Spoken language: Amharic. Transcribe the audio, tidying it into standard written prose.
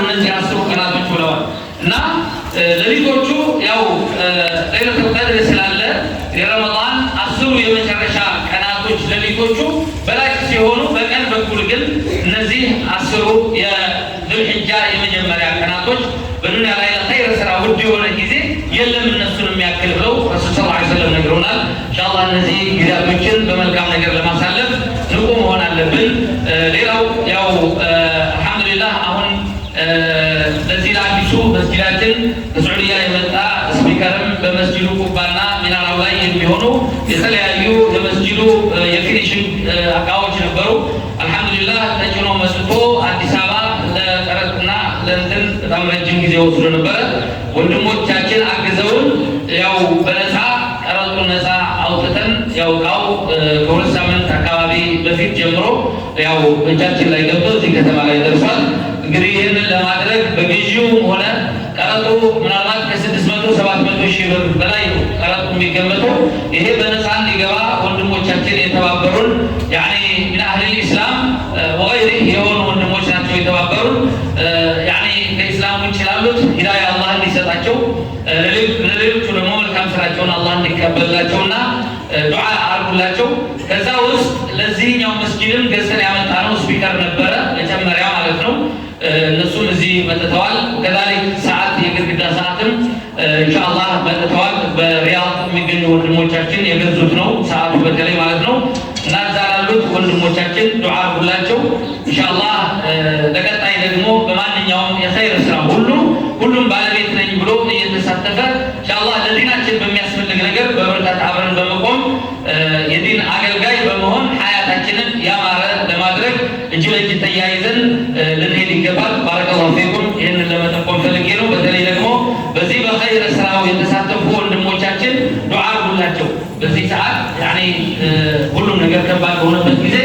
እነዚህ 10 ቀናቶች ብለዋል እና ለሊቶቹ ያው ለይለቱል ቀድር ስላለ የረመዳን 10 የመጨረሻ ቀናቶች ለሊቶቹ በላጭ ሲሆኑ በቀን በኩል ግን እነዚህ 10 የዙልሂጃ የመጀመሪያ ቀናቶች በዱንያ ላይ ለኸይር ስራ ውድ የሆነ ጊዜ የለም እነሱን የሚያክል ብለው ረሱል ሰለላሁ ዐለይሂ ወሰለም ነግረውናል። ኢንሻአላህ እነዚህ ጊዜያቶችን በመልካም ነገር ለማሳለፍ ንቁ መሆን አለብን። ሌላው ያው አልহামዱሊላህ አሁን ለዚህ ለአዲሱ መስጊዳችን ከሱዑዲያ የመጣ ስፒከርም በመስጊዱ ቁባና ሚናራው ላይ የሚሆኑ የተለያዩ የመስጊዱ የፊኒሽንግ እቃዎች ነበሩ። አልহামዱሊላህ ተጭኖ መስጥቶ አዲስ አበባ ለቀረጥና ለእንትን በጣም ረጅም ጊዜ ወስዶ ነበረ። ወንድሞቻችን አግዘውን ያው በነፃ ቀረጡ ነፃ አውጥተን ያው እቃው ከሁለት ሳምንት አካባቢ በፊት ጀምሮ ያው እጃችን ላይ ገብቶ እዚህ ከተማ ላይ ደርሷል። እንግዲህ ይህንን ለማድረግ በግዢው ሆነ ቀረጡ ምናልባት ከ600-700 ሺህ ብር በላይ ነው ቀረጡ የሚገመተው። ይሄ በነፃ እንዲገባ ወንድሞቻችን የተባበሩን ያኒ ምን አህል ኢስላም ወገይሪ የሆኑ ወንድሞች ናቸው የተባበሩን። ያኒ ከኢስላም ውጭ ላሉት ሂዳያ አላህ እንዲሰጣቸው ለሌሎቹ ደግሞ መልካም ስራቸውን አላህ እንዲቀበላቸውና ዱዓ አርጉላቸው። ከዛ ውስጥ ለዚህኛው መስጊድም ገዝተን ያመጣነው ስፒከር ነበረ መጀመሪያ ማለት ነው። እነሱም እዚህ መጥተዋል። ከዛሊክ ሰዓት የግድግዳ ሰዓትም ኢንሻአላህ መጥተዋል። በሪያድ የሚገኙ ወንድሞቻችን የገዙት ነው ሰዓቱ በተለይ ማለት ነው። እና እዛ ላሉት ወንድሞቻችን ዱዓ አርጉላቸው ኢንሻአላህ። ለቀጣይ ደግሞ በማንኛውም የኸይር ስራ ሁሉም ባለቤት ነኝ ብሎ እየተሳተፈ ኢንሻአላህ ለዲናችን በሚያስፈልግ ነገር በበርካታ አብረን በመቆም የዲን አገልጋይ በመሆን ሀያታችንን ያማረ ለማድረግ እጅ ለእጅ ተያይዘን ልንሄድ ይገባል። ባረከላሁ ፊኩም። ይህንን ለመጠቆም ፈልጌ ነው። በተለይ ደግሞ በዚህ በኸይር ስራው የተሳተፉ ወንድሞቻችን ዱዓ አርጉላቸው። በዚህ ሰዓት ያኒ ሁሉም ነገር ከባድ በሆነበት ጊዜ